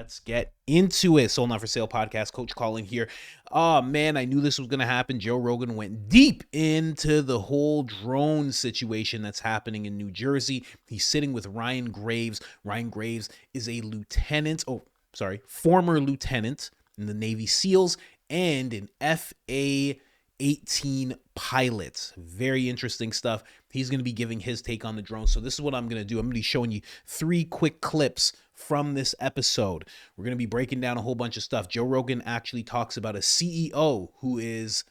Let's get into it. Sold Not For Sale podcast. Coach Colin here. Oh, man, I knew this was going to happen. Joe Rogan went deep into the whole drone situation that's happening in New Jersey. He's sitting with Ryan Graves. Ryan Graves is a former lieutenant in the Navy SEALs and an FA-18 pilot. Very interesting stuff. He's going to be giving his take on the drone. So this is what I'm going to do. I'm going to be showing you 3 quick clips from this episode. We're going to be breaking down a whole bunch of stuff. Joe Rogan actually talks about a CEO who is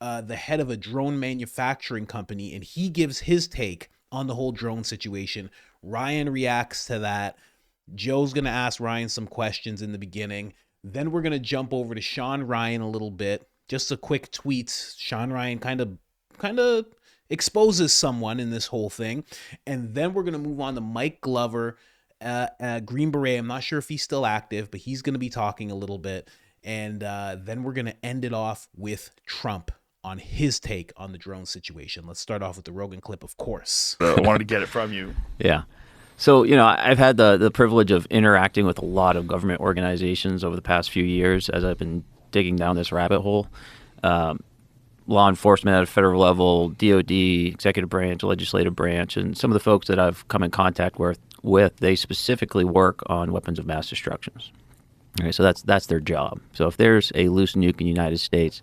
the head of a drone manufacturing company, and he gives his take on the whole drone situation. Ryan reacts to that. Joe's going to ask Ryan some questions in the beginning. Then we're going to jump over to Shawn Ryan a little bit. Just a quick tweet. Shawn Ryan kind of exposes someone in this whole thing. And then we're going to move on to Mike Glover, Green Beret. I'm not sure if he's still active, but he's going to be talking a little bit. And then we're going to end it off with Trump on his take on the drone situation. Let's start off with the Rogan clip, of course. I wanted to get it from you. Yeah. So, I've had the privilege of interacting with a lot of government organizations over the past few years as I've been digging down this rabbit hole. Law enforcement at a federal level, DOD, executive branch, legislative branch, and some of the folks that I've come in contact with, they specifically work on weapons of mass destruction. Okay, so that's their job. So if there's a loose nuke in the United States,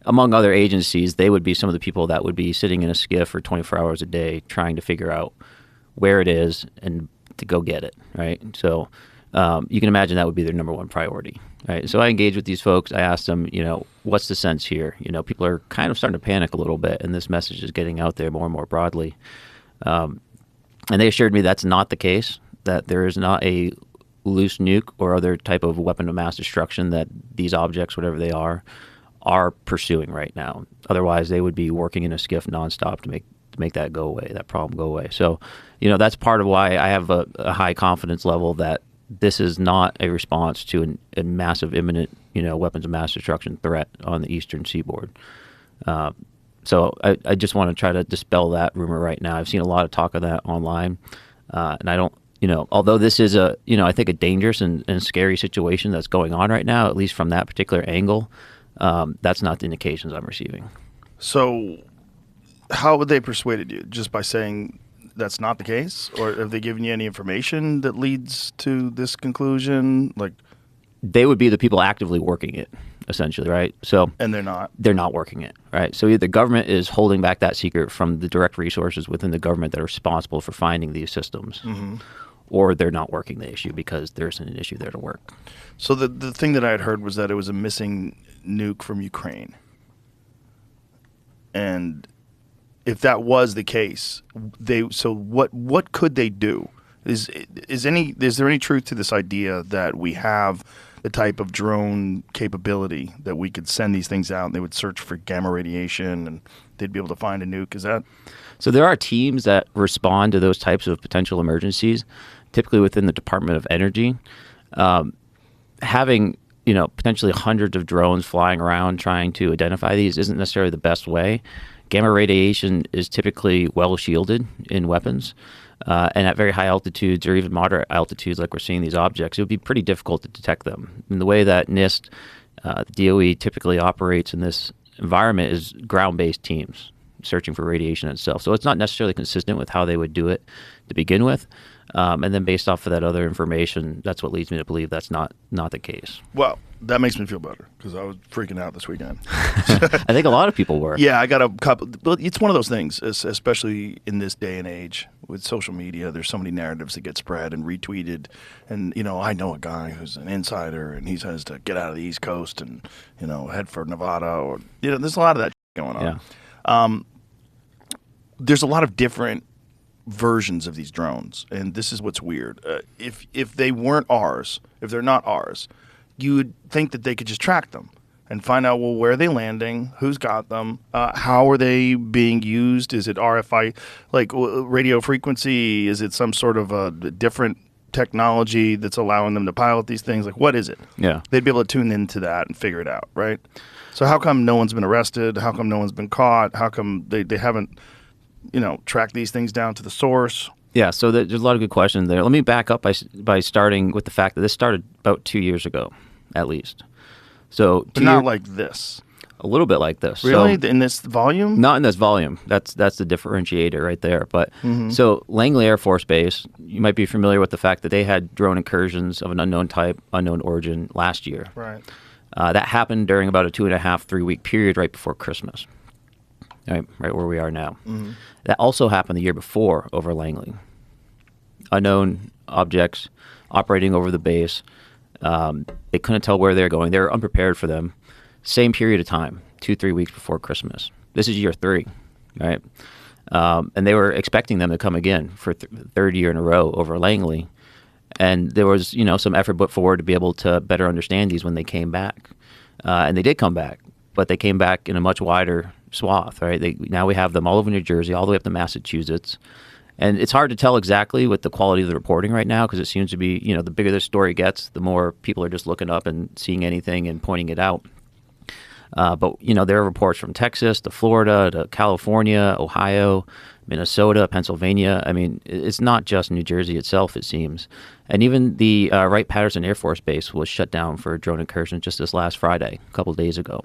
among other agencies, they would be some of the people that would be sitting in a skiff for 24 hours a day trying to figure out where it is and to go get it, right? So you can imagine that would be their number one priority, right? So I engage with these folks. I ask them, what's the sense here? People are kind of starting to panic a little bit, and this message is getting out there more and more broadly. And they assured me that's not the case, that there is not a loose nuke or other type of weapon of mass destruction that these objects, whatever they are pursuing right now. Otherwise, they would be working in a skiff nonstop to make that go away, that problem go away. So, that's part of why I have a high confidence level that this is not a response to a massive imminent, weapons of mass destruction threat on the eastern seaboard. So I just want to try to dispel that rumor right now. I've seen a lot of talk of that online, and I don't, although this is I think a dangerous and scary situation that's going on right now, at least from that particular angle, that's not the indications I'm receiving. So how would they persuaded you? Just by saying that's not the case? Or have they given you any information that leads to this conclusion? Like, they would be the people actively working it, essentially, right? So, and they're not working it, right? So either the government is holding back that secret from the direct resources within the government that are responsible for finding these systems, or they're not working the issue because there isn't an issue there to work. So the thing that I had heard was that it was a missing nuke from Ukraine. And if that was the case, what could they do? Is there any truth to this idea that we have the type of drone capability that we could send these things out and they would search for gamma radiation and they'd be able to find a nuke? Is that? So there are teams that respond to those types of potential emergencies, typically within the Department of Energy. Having potentially hundreds of drones flying around trying to identify these isn't necessarily the best way. Gamma radiation is typically well shielded in weapons, and at very high altitudes or even moderate altitudes, like we're seeing these objects, it would be pretty difficult to detect them. And the way that NIST, the DOE, typically operates in this environment is ground-based teams searching for radiation itself. So it's not necessarily consistent with how they would do it to begin with. And then based off of that other information, that's what leads me to believe that's not the case. Well, that makes me feel better because I was freaking out this weekend. I think a lot of people were. Yeah, I got a couple. But it's one of those things, especially in this day and age with social media. There's so many narratives that get spread and retweeted. And, I know a guy who's an insider and he says to get out of the East Coast and, head for Nevada. Or there's a lot of that going on. Yeah. There's a lot of different versions of these drones, and this is what's weird. If they weren't ours, if they're not ours, you would think that they could just track them and find out, well, where are they landing, who's got them, how are they being used, is it RFI, like radio frequency, is it some sort of a different technology that's allowing them to pilot these things, like what is it? Yeah. They'd be able to tune into that and figure it out, right? So how come no one's been arrested? How come no one's been caught? How come they haven't track these things down to the source? Yeah, so there's a lot of good questions there. Let me back up by starting with the fact that this started about 2 years ago, at least. So But not like this. a little bit like this. Really? So, In this volume? not in this volume. That's the differentiator right there. But so Langley Air Force Base, you might be familiar with the fact that they had drone incursions of an unknown type, unknown origin last year. Right. That happened during about a 2.5, 3-week period right before Christmas. Right where we are now. That also happened the year before over Langley. Unknown objects operating over the base. They couldn't tell where they were going. They were unprepared for them. Same period of time, 2-3 weeks before Christmas. This is year 3, right? And they were expecting them to come again for third year in a row over Langley. And there was, some effort put forward to be able to better understand these when they came back. And they did come back, but they came back in a much wider swath, right? Now we have them all over New Jersey, all the way up to Massachusetts. And it's hard to tell exactly with the quality of the reporting right now because it seems to be, the bigger the story gets, the more people are just looking up and seeing anything and pointing it out. But there are reports from Texas to Florida to California, Ohio, Minnesota, Pennsylvania. I mean, it's not just New Jersey itself, it seems. And even the Wright-Patterson Air Force Base was shut down for a drone incursion just this last Friday, a couple of days ago.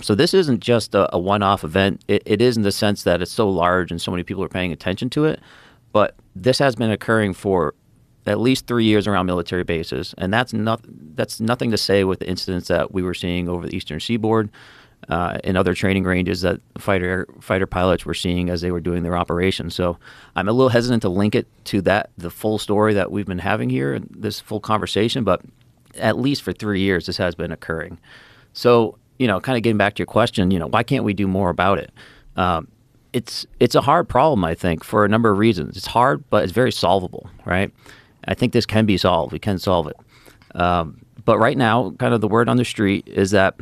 So this isn't just a one-off event. It is in the sense that it's so large and so many people are paying attention to it. But this has been occurring for at least 3 years around military bases, and that's nothing to say with the incidents that we were seeing over the Eastern Seaboard and other training ranges that fighter pilots were seeing as they were doing their operations. So I'm a little hesitant to link it to the full story that we've been having here, this full conversation, but at least for 3 years this has been occurring. So, kind of getting back to your question, why can't we do more about it? It's a hard problem, I think, for a number of reasons. It's hard, but it's very solvable, right? I think this can be solved. We can solve it. But right now, kind of the word on the street is that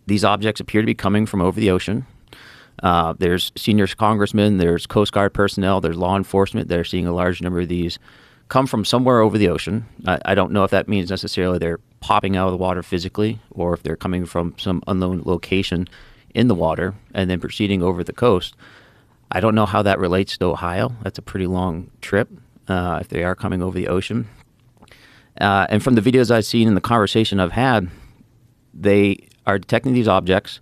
these objects appear to be coming from over the ocean. There's senior congressmen, there's Coast Guard personnel, there's law enforcement that are seeing a large number of these come from somewhere over the ocean. I don't know if that means necessarily they're popping out of the water physically or if they're coming from some unknown location in the water and then proceeding over the coast. I don't know how that relates to Ohio. That's a pretty long trip if they are coming over the ocean. And from the videos I've seen and the conversation I've had, they are detecting these objects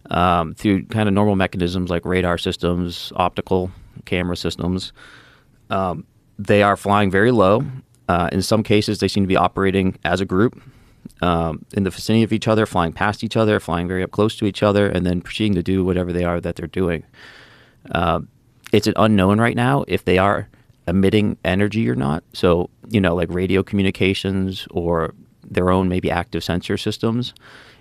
through kind of normal mechanisms like radar systems, optical camera systems. They are flying very low. In some cases, they seem to be operating as a group in the vicinity of each other, flying past each other, flying very up close to each other, and then proceeding to do whatever they are that they're doing. It's an unknown right now if they are emitting energy or not. So, like radio communications or their own maybe active sensor systems.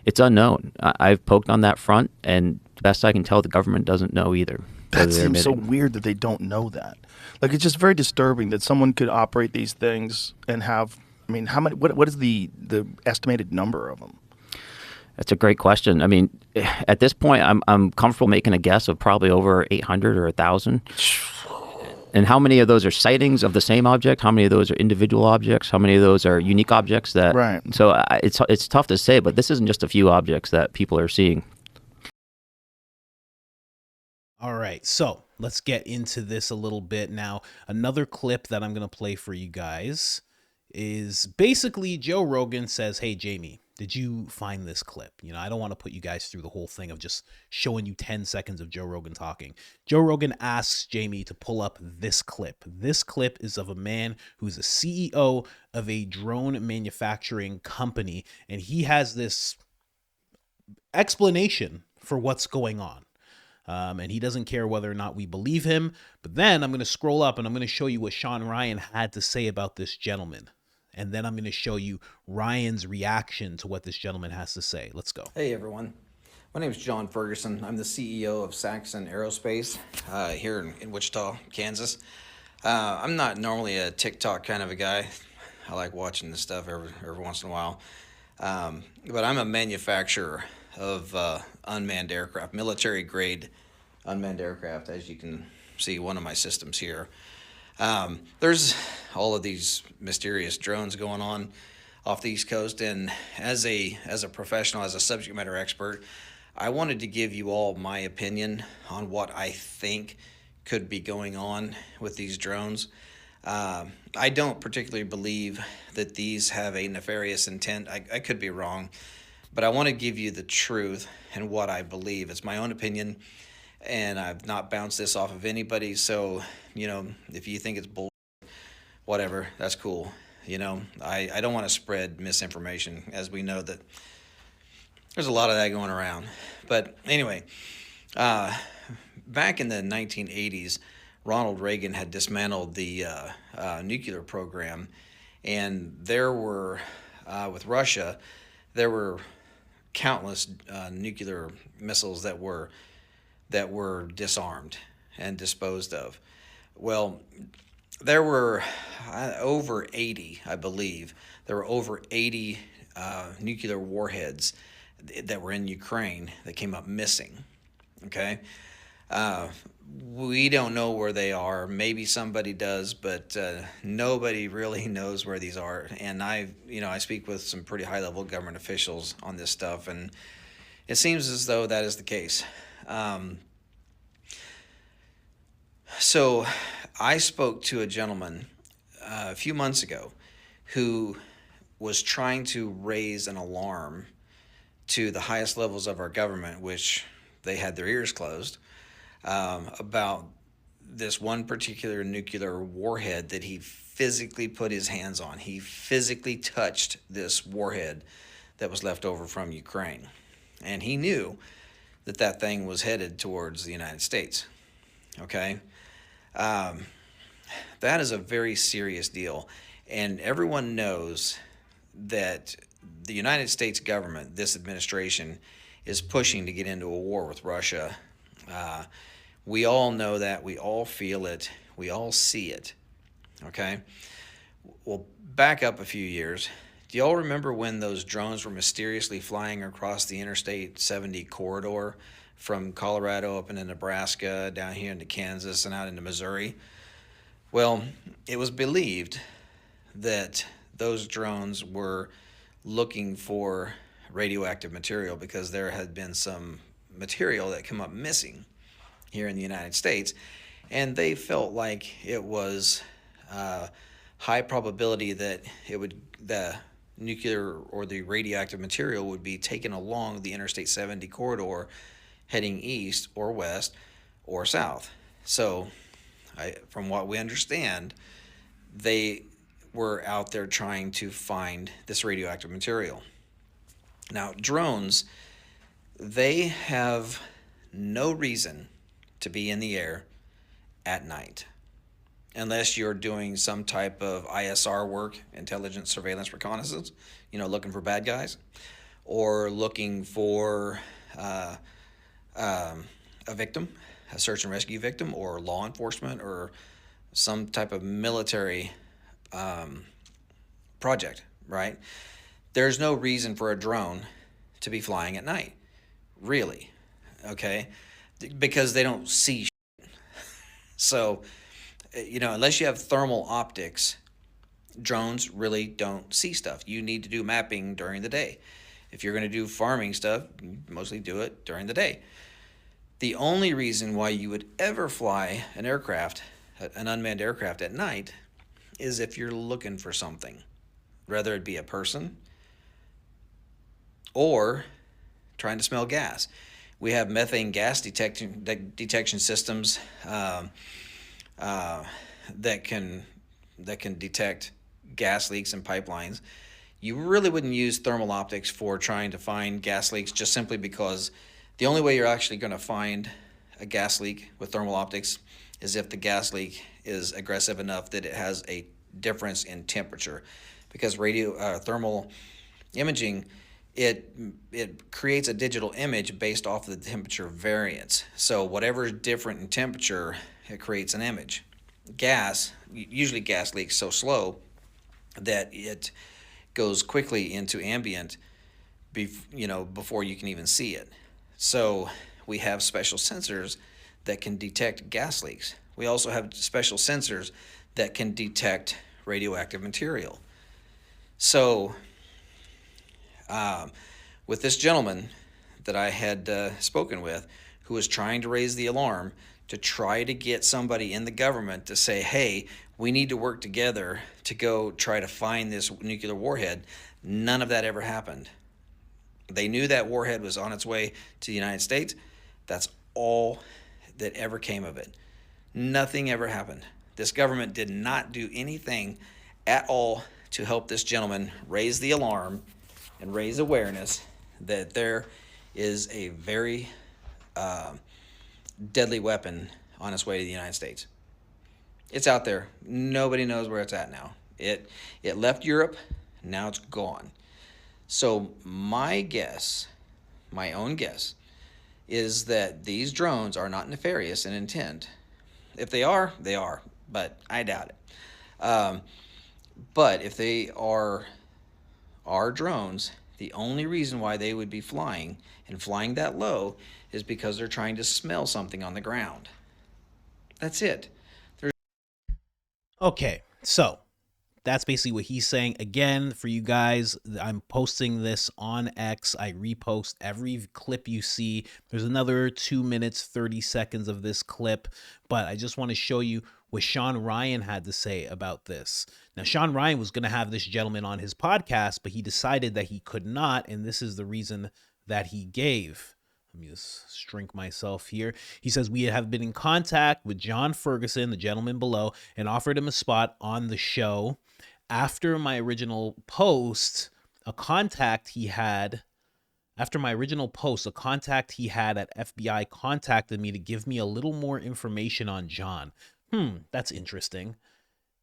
It's unknown. I've poked on that front, and best I can tell, the government doesn't know either. That seems so weird that they don't know that. Like, it's just very disturbing that someone could operate these things and have, how many, what is the estimated number of them? That's a great question. At this point, I'm comfortable making a guess of probably over 800 or 1,000. And how many of those are sightings of the same object? How many of those are individual objects? How many of those are unique objects that? Right. So it's tough to say, but this isn't just a few objects that people are seeing. All right, so let's get into this a little bit now. Another clip that I'm going to play for you guys is basically Joe Rogan says, "Hey, Jamie, did you find this clip?" I don't want to put you guys through the whole thing of just showing you 10 seconds of Joe Rogan talking. Joe Rogan asks Jamie to pull up this clip. This clip is of a man who's a CEO of a drone manufacturing company, and he has this explanation for what's going on. And he doesn't care whether or not we believe him. But then I'm going to scroll up and I'm going to show you what Shawn Ryan had to say about this gentleman. And then I'm going to show you Ryan's reaction to what this gentleman has to say. Let's go. Hey everyone, my name is John Ferguson. I'm the CEO of Saxon Aerospace here in Wichita, Kansas. I'm not normally a TikTok kind of a guy. I like watching this stuff every once in a while. But I'm a manufacturer of unmanned aircraft, military grade unmanned aircraft, as you can see one of my systems here. There's all of these mysterious drones going on off the East Coast, and as a professional, as a subject matter expert, I wanted to give you all my opinion on what I think could be going on with these drones. I don't particularly believe that these have a nefarious intent. I could be wrong, but I want to give you the truth and what I believe. It's my own opinion, and I've not bounced this off of anybody. So, if you think it's bull, whatever, that's cool. I don't want to spread misinformation, as we know that there's a lot of that going around. But anyway, back in the 1980s, Ronald Reagan had dismantled the nuclear program, and there were, with Russia, there were countless nuclear missiles that were disarmed and disposed of. Well, there were over 80, I believe. There were over 80 nuclear warheads that were in Ukraine that came up missing. Okay, we don't know where they are. Maybe somebody does, but nobody really knows where these are. And I speak with some pretty high-level government officials on this stuff, and it seems as though that is the case. So I spoke to a gentleman a few months ago who was trying to raise an alarm to the highest levels of our government, which they had their ears closed, about this one particular nuclear warhead that he physically put his hands on. He physically touched this warhead that was left over from Ukraine. And he knew that that thing was headed towards the United States. Okay? That is a very serious deal. And everyone knows that the United States government, this administration, is pushing to get into a war with Russia. We all know that. We all feel it. We all see it. Okay? Well, back up a few years. Do y'all remember when those drones were mysteriously flying across the Interstate 70 corridor from Colorado up into Nebraska, down here into Kansas, and out into Missouri? Well, it was believed that those drones were looking for radioactive material because there had been some material that come up missing here in the United States, and they felt like it was high probability that the nuclear or the radioactive material would be taken along the Interstate 70 corridor heading east or west or south. So from what we understand, they were out there trying to find this radioactive material. Now, drones, they have no reason to be in the air at night unless you're doing some type of ISR work, intelligence, surveillance, reconnaissance, looking for bad guys, or looking for a victim, a search and rescue victim, or law enforcement, or some type of military project, right? There's no reason for a drone to be flying at night, really, okay? Because they don't see shit. So, unless you have thermal optics, drones really don't see stuff. You need to do mapping during the day. If you're going to do farming stuff, you mostly do it during the day. The only reason why you would ever fly an aircraft, an unmanned aircraft at night, is if you're looking for something, whether it be a person or trying to smell gas. We have methane gas detection systems that can detect gas leaks in pipelines. You really wouldn't use thermal optics for trying to find gas leaks, just simply because the only way you're actually going to find a gas leak with thermal optics is if the gas leak is aggressive enough that it has a difference in temperature. Because thermal imaging, it creates a digital image based off of the temperature variance. So whatever is different in temperature, it creates an image. Usually gas leaks so slow that it goes quickly into ambient before you can even see it. So we have special sensors that can detect gas leaks. We also have special sensors that can detect radioactive material. So with this gentleman that I had spoken with, who was trying to raise the alarm to try to get somebody in the government to say, hey, we need to work together to go try to find this nuclear warhead. None of that ever happened. They knew that warhead was on its way to the United States. That's all that ever came of it. Nothing ever happened. This government did not do anything at all to help this gentleman raise the alarm and raise awareness that there is a very deadly weapon on its way to the United States. It's out there. Nobody knows where it's at now. It left Europe. Now it's gone. So my guess, my own guess, is that these drones are not nefarious in intent. If they are, they are, but I doubt it. But if they are drones, the only reason why they would be flying and flying that low is because they're trying to smell something on the ground. That's it. Okay, so that's basically what he's saying. Again, for you guys, I'm posting this on X. I repost every clip you see. There's another 2 minutes, 30 seconds of this clip, but I just want to show you what Shawn Ryan had to say about this. Now, Shawn Ryan was going to have this gentleman on his podcast, but he decided that he could not, and this is the reason that he gave. Let me just shrink myself here. He says, we have been in contact with John Ferguson, the gentleman below, and offered him a spot on the show. After my original post, a contact he had at FBI contacted me to give me a little more information on John. That's interesting.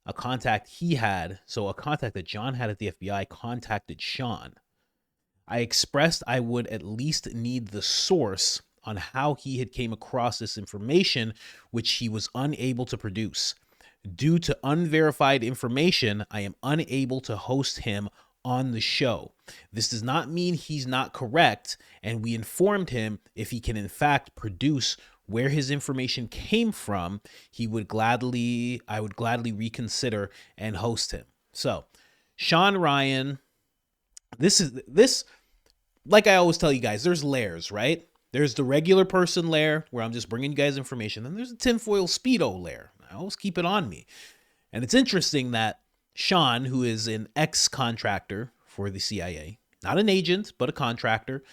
A contact that John had at the FBI contacted Shawn. I expressed I would at least need the source on how he had came across this information, which he was unable to produce. Due to unverified information, I am unable to host him on the show. This does not mean he's not correct, and we informed him if he can in fact produce where his information came from, I would gladly reconsider and host him. So, Shawn Ryan, this, like I always tell you guys, there's layers, right? There's the regular person layer where I'm just bringing you guys information. Then there's the tinfoil Speedo layer. I always keep it on me. And it's interesting that Shawn, who is an ex-contractor for the CIA, not an agent, but a contractor,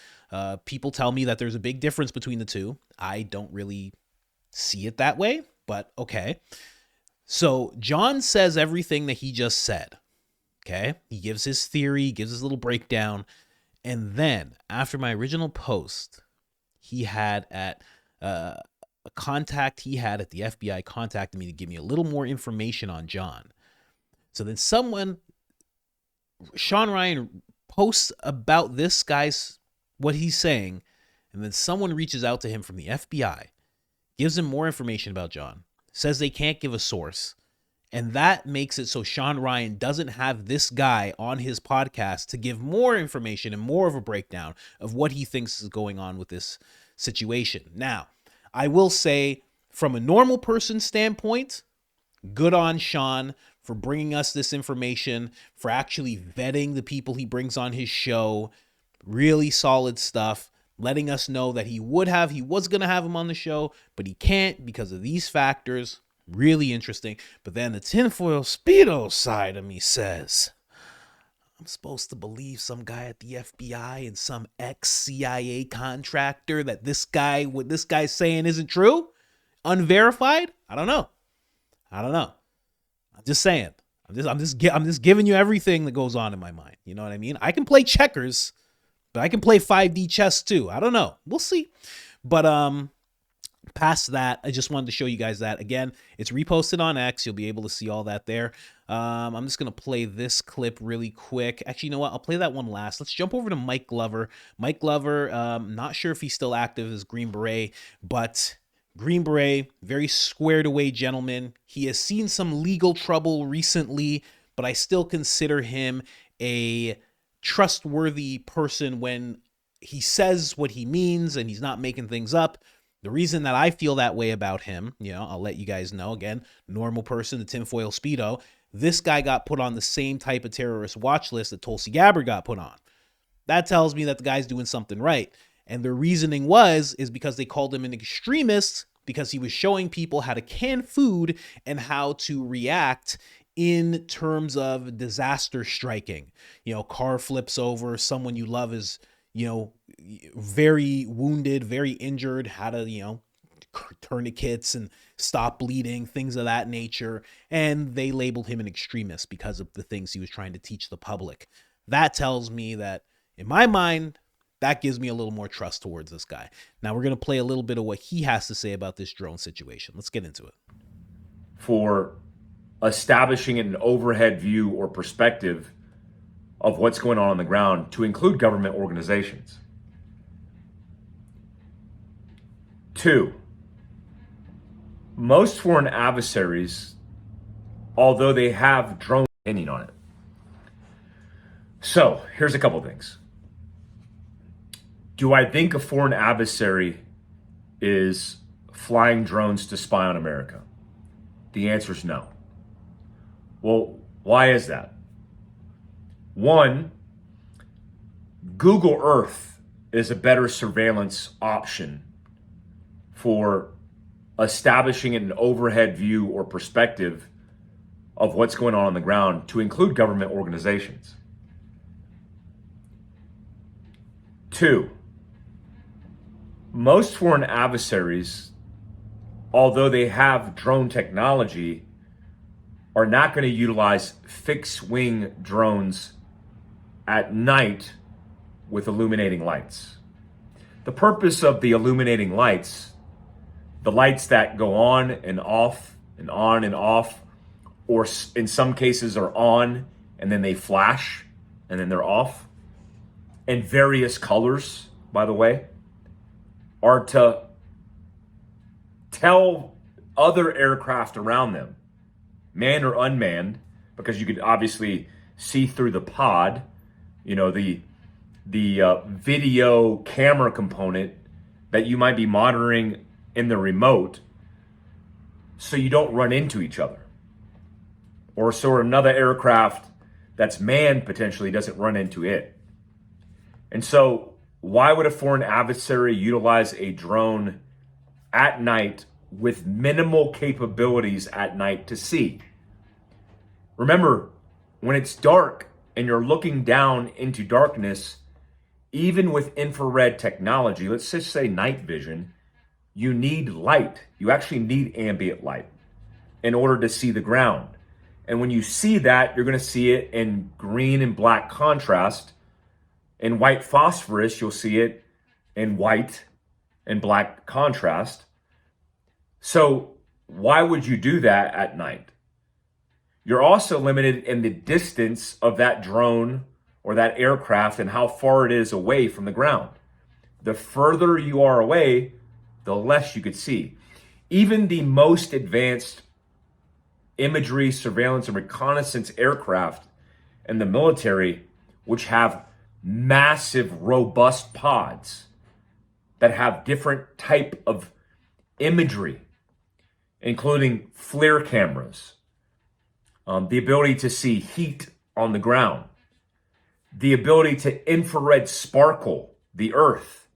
people tell me that there's a big difference between the two. I don't really see it that way, but okay. So John says everything that he just said. Okay. He gives his theory, gives his little breakdown. And then after my original post, he had a contact he had at the FBI contacted me to give me a little more information on John. So then Shawn Ryan posts about this guy's, what he's saying, and then someone reaches out to him from the FBI, gives him more information about John, says they can't give a source, and that makes it so Shawn Ryan doesn't have this guy on his podcast to give more information and more of a breakdown of what he thinks is going on with this situation. Now, I will say, from a normal person standpoint, good on Shawn for bringing us this information, for actually vetting the people he brings on his show. Really solid stuff, letting us know that he was going to have him on the show, but he can't because of these factors. Really interesting. But then the tinfoil Speedo side of me says, I'm supposed to believe some guy at the FBI and some ex-CIA contractor that what this guy's saying isn't true? Unverified? I don't know. I'm just saying. I'm just giving you everything that goes on in my mind. You know what I mean? I can play checkers, but I can play 5D chess too. I don't know. We'll see. But past that, I just wanted to show you guys that. Again, it's reposted on X. You'll be able to see all that there. I'm just going to play this clip really quick. Actually, you know what? I'll play that one last. Let's jump over to Mike Glover. Mike Glover, not sure if he's still active as Green Beret, but Green Beret, very squared away gentleman. He has seen some legal trouble recently, but I still consider him a trustworthy person when he says what he means and he's not making things up. The reason that I feel that way about him, I'll let you guys know. Again, normal person, the tinfoil Speedo. This guy got put on the same type of terrorist watch list that Tulsi Gabbard got put on. That tells me that the guy's doing something right. And their reasoning is because they called him an extremist because he was showing people how to can food and how to react in terms of disaster striking. You know, car flips over, someone you love is, you know, very wounded, very injured, how to, you know, tourniquets and stop bleeding, things of that nature. And they labeled him an extremist because of the things he was trying to teach the public. That tells me that, in my mind, that gives me a little more trust towards this guy. Now we're going to play a little bit of what he has to say about this drone situation. Let's get into it. For establishing an overhead view or perspective of what's going on the ground to include government organizations. 2, most foreign adversaries, although they have drone opinion on it. So here's a couple things. Do I think a foreign adversary is flying drones to spy on America? The answer is no. Well, why is that? 1, Google Earth is a better surveillance option for establishing an overhead view or perspective of what's going on the ground to include government organizations. 2, most foreign adversaries, although they have drone technology, are not going to utilize fixed-wing drones at night with illuminating lights. The purpose of the illuminating lights, the lights that go on and off and on and off, or in some cases are on and then they flash and then they're off, in various colors, by the way, are to tell other aircraft around them, manned or unmanned, because you could obviously see through the pod, you know, the video camera component that you might be monitoring in the remote, so you don't run into each other. Or so another aircraft that's manned potentially doesn't run into it. And so why would a foreign adversary utilize a drone at night with minimal capabilities at night to see? Remember, when it's dark and you're looking down into darkness, even with infrared technology, let's just say night vision, you need light. You actually need ambient light in order to see the ground. And when you see that, you're going to see it in green and black contrast. In white phosphorus, you'll see it in white and black contrast. So why would you do that at night? You're also limited in the distance of that drone or that aircraft and how far it is away from the ground. The further you are away, the less you could see. Even the most advanced imagery, surveillance, and reconnaissance aircraft in the military, which have massive, robust pods that have different type of imagery, including FLIR cameras, the ability to see heat on the ground, the ability to infrared sparkle the earth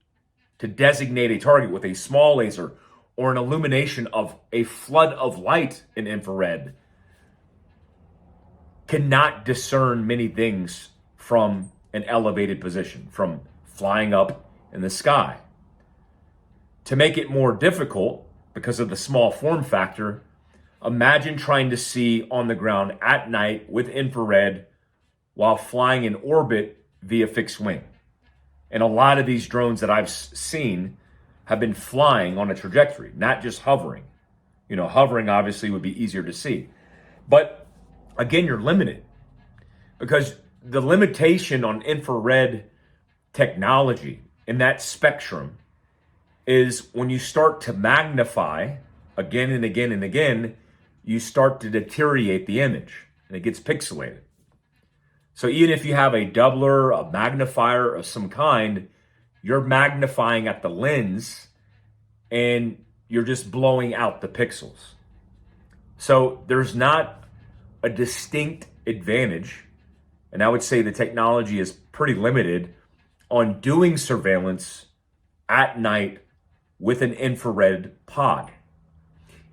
to designate a target with a small laser or an illumination of a flood of light in infrared, cannot discern many things from an elevated position, from flying up in the sky. To make it more difficult, because of the small form factor, imagine trying to see on the ground at night with infrared while flying in orbit via fixed wing. And a lot of these drones that I've seen have been flying on a trajectory, not just hovering. You know, hovering obviously would be easier to see. But again, you're limited because the limitation on infrared technology in that spectrum is when you start to magnify again and again and again, you start to deteriorate the image and it gets pixelated. So even if you have a doubler, a magnifier of some kind, you're magnifying at the lens and you're just blowing out the pixels. So there's not a distinct advantage, and I would say the technology is pretty limited on doing surveillance at night with an infrared pod.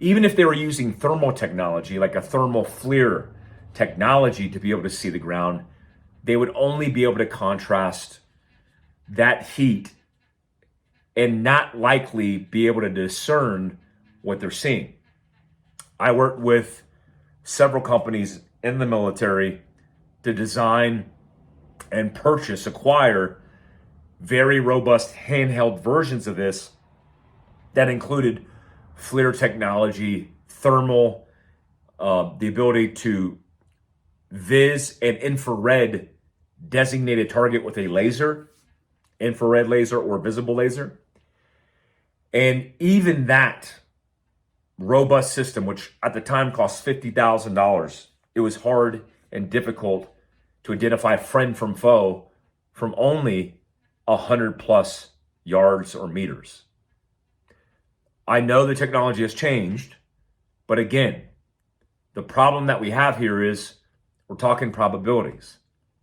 even if they were using thermal technology, like a thermal FLIR technology to be able to see the ground, they would only be able to contrast that heat and not likely be able to discern what they're seeing. I worked with several companies in the military to design and acquire very robust handheld versions of this that included FLIR technology, thermal, the ability to vis and infrared designated target with a laser, infrared laser or visible laser. And even that robust system, which at the time cost $50,000, it was hard and difficult to identify friend from foe from only 100 plus yards or meters. I know the technology has changed, but again, the problem that we have here is we're talking probabilities.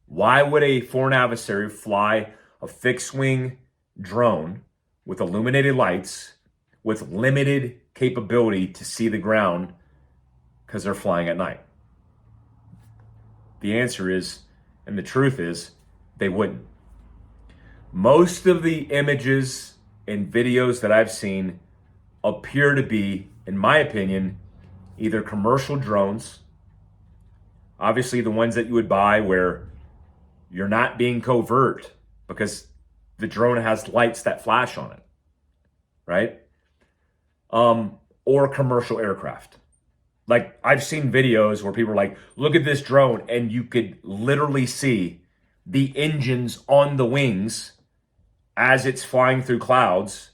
Why would a foreign adversary fly a fixed wing drone with illuminated lights with limited capability to see the ground because they're flying at night? The answer is, and the truth is, they wouldn't. Most of the images and videos that I've seen appear to be, in my opinion, either commercial drones, obviously the ones that you would buy where you're not being covert because the drone has lights that flash on it, right? Or commercial aircraft. Like I've seen videos where people are like, look at this drone, and you could literally see the engines on the wings as it's flying through clouds,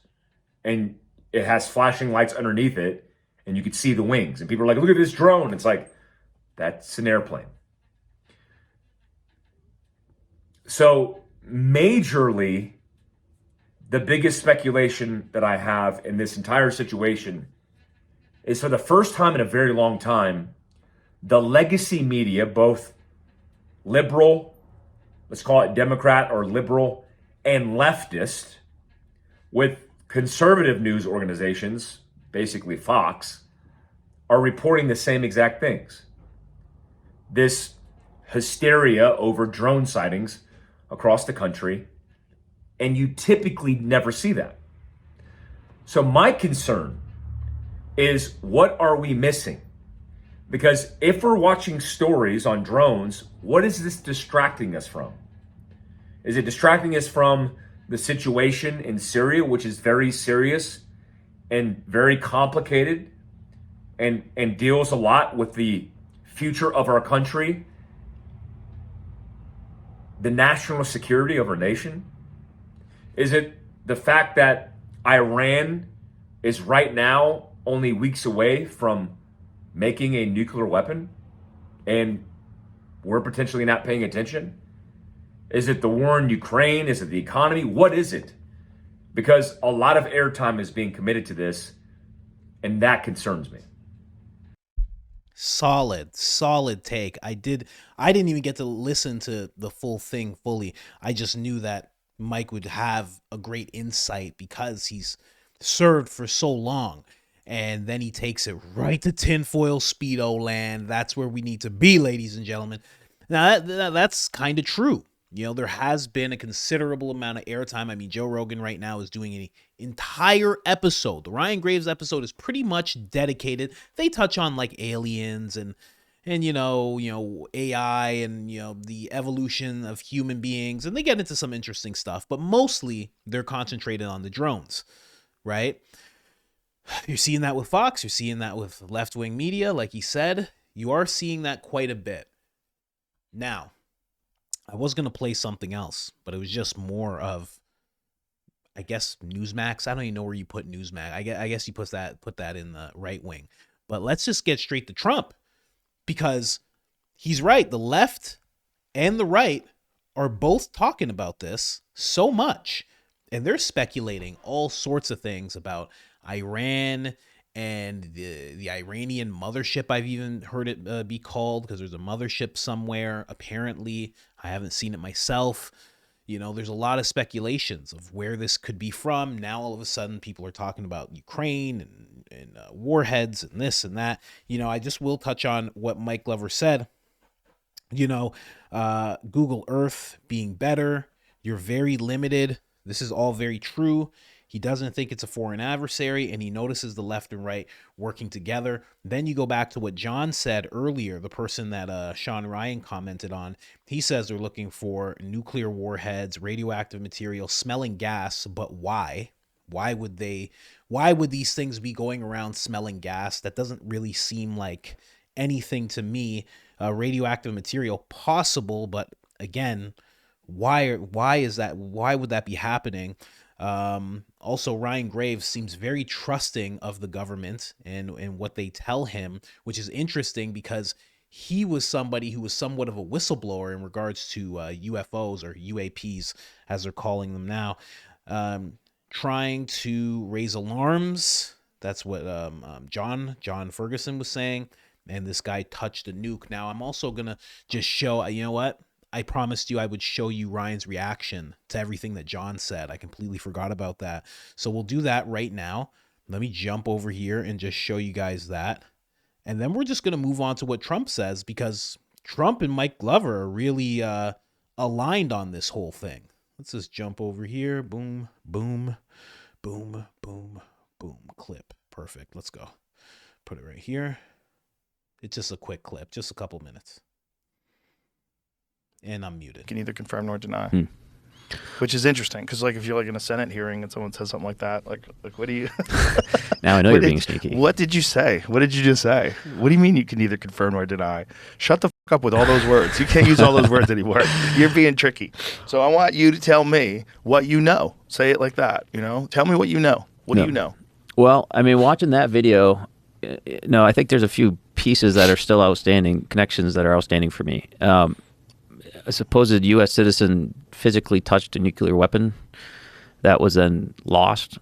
and it has flashing lights underneath it, and you could see the wings. And people are like, look at this drone. It's like, that's an airplane. So majorly, the biggest speculation that I have in this entire situation is, for the first time in a very long time, the legacy media, both liberal, let's call it Democrat or liberal, and leftist, with conservative news organizations, basically Fox, are reporting the same exact things. This hysteria over drone sightings across the country, and you typically never see that. So my concern is, what are we missing? Because if we're watching stories on drones, what is this distracting us from? Is it distracting us from the situation in Syria, which is very serious and very complicated and deals a lot with the future of our country, the national security of our nation? Is it the fact that Iran is right now only weeks away from making a nuclear weapon and we're potentially not paying attention? Is it the war in Ukraine? Is it the economy? What is it? Because a lot of airtime is being committed to this, and that concerns me. Solid take. I didn't even get to listen to the full thing fully. I just knew that Mike would have a great insight because he's served for so long. And then he takes it right to tinfoil Speedo land. That's where we need to be, ladies and gentlemen. Now, that's kind of true. You know, there has been a considerable amount of airtime. I mean, Joe Rogan right now is doing an entire episode. The Ryan Graves episode is pretty much dedicated. They touch on like aliens and you know, AI and, you know, the evolution of human beings. And they get into some interesting stuff, but mostly they're concentrated on the drones, right? You're seeing that with Fox. You're seeing that with left-wing media. Like he said, you are seeing that quite a bit. Now, I was going to play something else, but it was just more of, I guess, Newsmax. I don't even know where you put Newsmax. I guess you put that in the right wing. But let's just get straight to Trump, because he's right. The left and the right are both talking about this so much, and they're speculating all sorts of things about Iran and the Iranian mothership. I've even heard it be called, because there's a mothership somewhere, apparently. I haven't seen it myself. You know, there's a lot of speculations of where this could be from. Now, all of a sudden, people are talking about Ukraine and warheads and this and that. You know, I just will touch on what Mike Glover said. You know, Google Earth being better. You're very limited. This is all very true. He doesn't think it's a foreign adversary, and he notices the left and right working together. Then you go back to what John said earlier, the person that Shawn Ryan commented on. He says they're looking for nuclear warheads, radioactive material, smelling gas, but why? Why would these things be going around smelling gas? That doesn't really seem like anything to me. Radioactive material, possible, but again, why is that? Why would that be happening? Also, Ryan Graves seems very trusting of the government and what they tell him, which is interesting because he was somebody who was somewhat of a whistleblower in regards to UFOs or UAPs, as they're calling them now, trying to raise alarms. That's what John Ferguson was saying. And this guy touched a nuke. Now, I'm also going to just show, you know what? I promised you I would show you Ryan's reaction to everything that John said. I completely forgot about that. So we'll do that right now. Let me jump over here and just show you guys that. And then we're just going to move on to what Trump says, because Trump and Mike Glover are really aligned on this whole thing. Let's just jump over here. Boom, boom, boom, boom, boom. Clip. Perfect. Let's go. Put it right here. It's just a quick clip, just a couple minutes. And I'm muted. Can neither confirm nor deny. Which is interesting, because like if you're like in a Senate hearing and someone says something like that, like what do you? Now I know you're being sneaky. What did you say? What did you just say? What do you mean you can neither confirm nor deny? Shut the fuck up with all those words. You can't use all those words anymore. You're being tricky. So I want you to tell me what you know. Say it like that. You know, tell me what you know. What do you know? Well, I mean, watching that video, no, I think there's a few pieces that are still outstanding, connections that are outstanding for me. A supposed U.S. citizen physically touched a nuclear weapon that was then lost,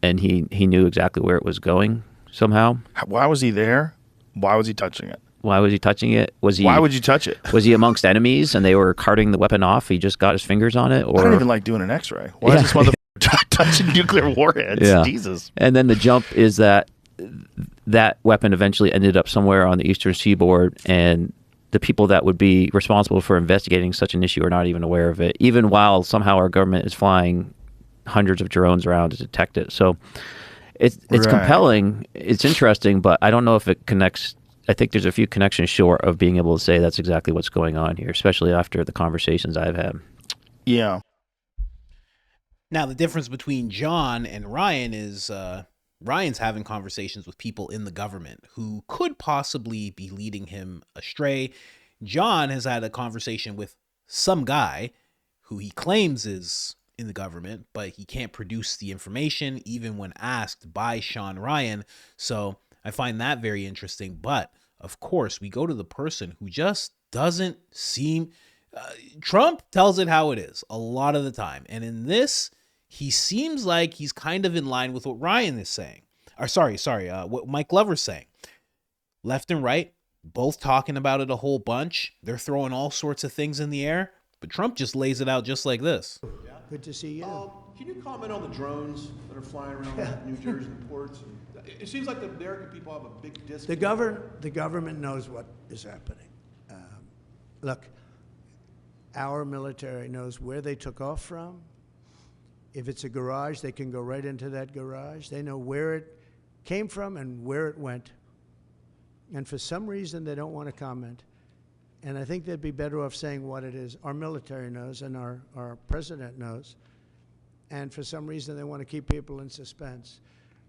and he knew exactly where it was going somehow. Why was he there? Why was he touching it? Why was he touching it? Why would you touch it? Was he amongst enemies and they were carting the weapon off? He just got his fingers on it? Or I don't even like doing an X-ray. Why is this motherfucker touching nuclear warheads? Yeah. Jesus. And then the jump is that weapon eventually ended up somewhere on the eastern seaboard, and the people that would be responsible for investigating such an issue are not even aware of it, even while somehow our government is flying hundreds of drones around to detect it. So it's compelling, it's interesting, but I don't know if it connects. I think there's a few connections short of being able to say that's exactly what's going on here, especially after the conversations I've had. Yeah. Now, the difference between John and Ryan is Ryan's having conversations with people in the government who could possibly be leading him astray. John has had a conversation with some guy who he claims is in the government, but he can't produce the information even when asked by Shawn Ryan. So I find that very interesting. But of course, we go to the person who just doesn't seem... Trump tells it how it is a lot of the time. And in this, he seems like he's kind of in line with what Ryan is saying. Or what Mike Glover's saying. Left and right, both talking about it a whole bunch. They're throwing all sorts of things in the air, but Trump just lays it out just like this. Yeah. Good to see you. Can you comment on the drones that are flying around New Jersey and ports? It seems like the American people have a big disconnect. The government knows what is happening. Look, our military knows where they took off from. If it's a garage, they can go right into that garage. They know where it came from and where it went. And for some reason, they don't want to comment. And I think they'd be better off saying what it is. Our military knows and our president knows. And for some reason, they want to keep people in suspense.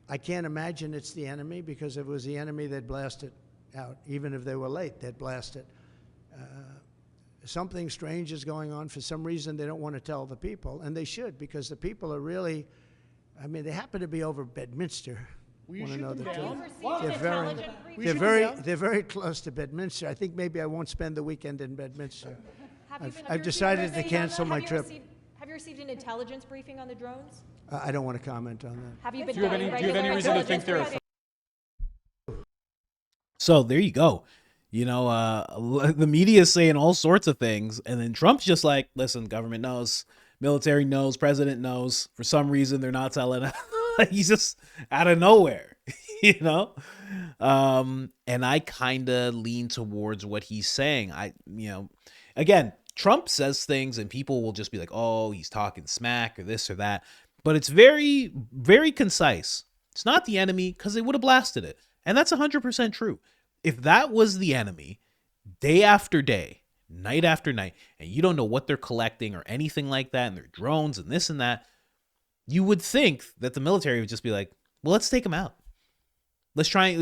I can't imagine it's the enemy, because if it was the enemy, they'd blast it out. Even if they were late, they'd blast it. Something strange is going on. For some reason, they don't want to tell the people, and they should, because the people are really, I mean, they happen to be over Bedminster. Want to know the truth? They're very close to Bedminster. I think maybe I won't spend the weekend in Bedminster. I've decided to cancel my trip. Have you received an intelligence briefing on the drones? I don't want to comment on that. Have you been? Do you have any reason to think they're? So there you go. You know, the media is saying all sorts of things, and then Trump's just like, listen, government knows, military knows, president knows. For some reason, they're not telling us. He's just out of nowhere, you know? And I kind of lean towards what he's saying. Again, Trump says things and people will just be like, oh, he's talking smack or this or that. But it's very, very concise. It's not the enemy because they would have blasted it. And that's 100% true. If that was the enemy, day after day, night after night, and you don't know what they're collecting or anything like that, and their drones and this and that, you would think that the military would just be like, well, let's take them out. Let's try,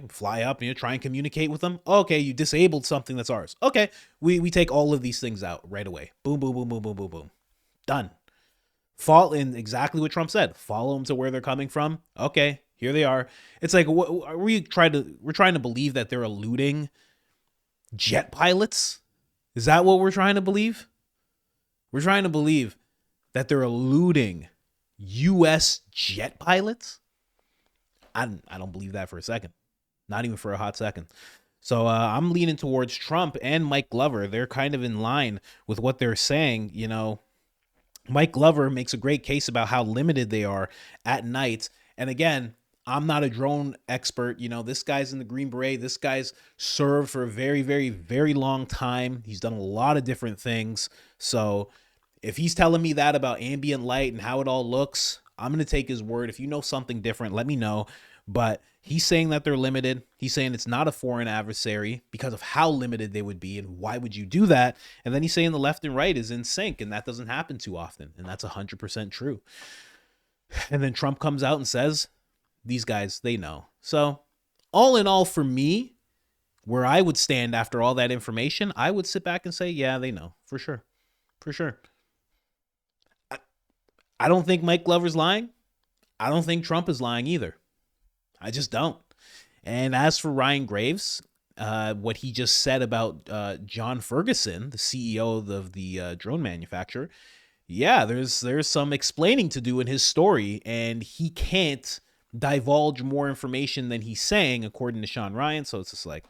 fly up and try and communicate with them. Okay, you disabled something that's ours. Okay, we take all of these things out right away. Boom, boom, boom, boom, boom, boom, boom. Done. Fall in exactly what Trump said. Follow them to where they're coming from. Okay, here they are. It's like we're trying to believe that they're eluding jet pilots. Is that what we're trying to believe? We're trying to believe that they're eluding U.S. jet pilots. I don't believe that for a second. Not even for a hot second. So I'm leaning towards Trump and Mike Glover. They're kind of in line with what they're saying. You know, Mike Glover makes a great case about how limited they are at night. And again, I'm not a drone expert. You know, this guy's in the Green Beret. This guy's served for a very, very, very long time. He's done a lot of different things. So if he's telling me that about ambient light and how it all looks, I'm going to take his word. If you know something different, let me know. But he's saying that they're limited. He's saying it's not a foreign adversary because of how limited they would be. And why would you do that? And then he's saying the left and right is in sync. And that doesn't happen too often. And that's 100% true. And then Trump comes out and says, these guys, they know. So all in all, for me, where I would stand after all that information, I would sit back and say, yeah, they know. For sure. For sure. I don't think Mike Glover's lying. I don't think Trump is lying either. I just don't. And as for Ryan Graves, what he just said about John Ferguson, the CEO of the drone manufacturer, yeah, there's some explaining to do in his story, and he can't divulge more information than he's saying, according to Shawn Ryan. So it's just like,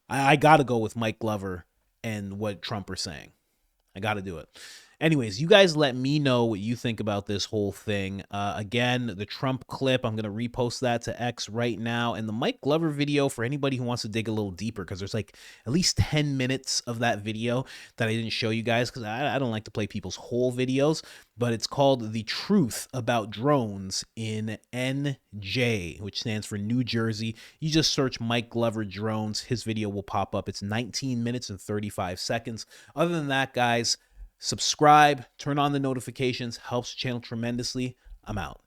I got to go with Mike Glover and what Trump are saying. I got to do it. Anyways, you guys let me know what you think about this whole thing. Again, the Trump clip, I'm going to repost that to X right now. And the Mike Glover video for anybody who wants to dig a little deeper, because there's like at least 10 minutes of that video that I didn't show you guys because I don't like to play people's whole videos. But it's called The Truth About Drones in NJ, which stands for New Jersey. You just search Mike Glover drones. His video will pop up. It's 19 minutes and 35 seconds. Other than that, guys, subscribe, turn on the notifications, helps the channel tremendously. I'm out.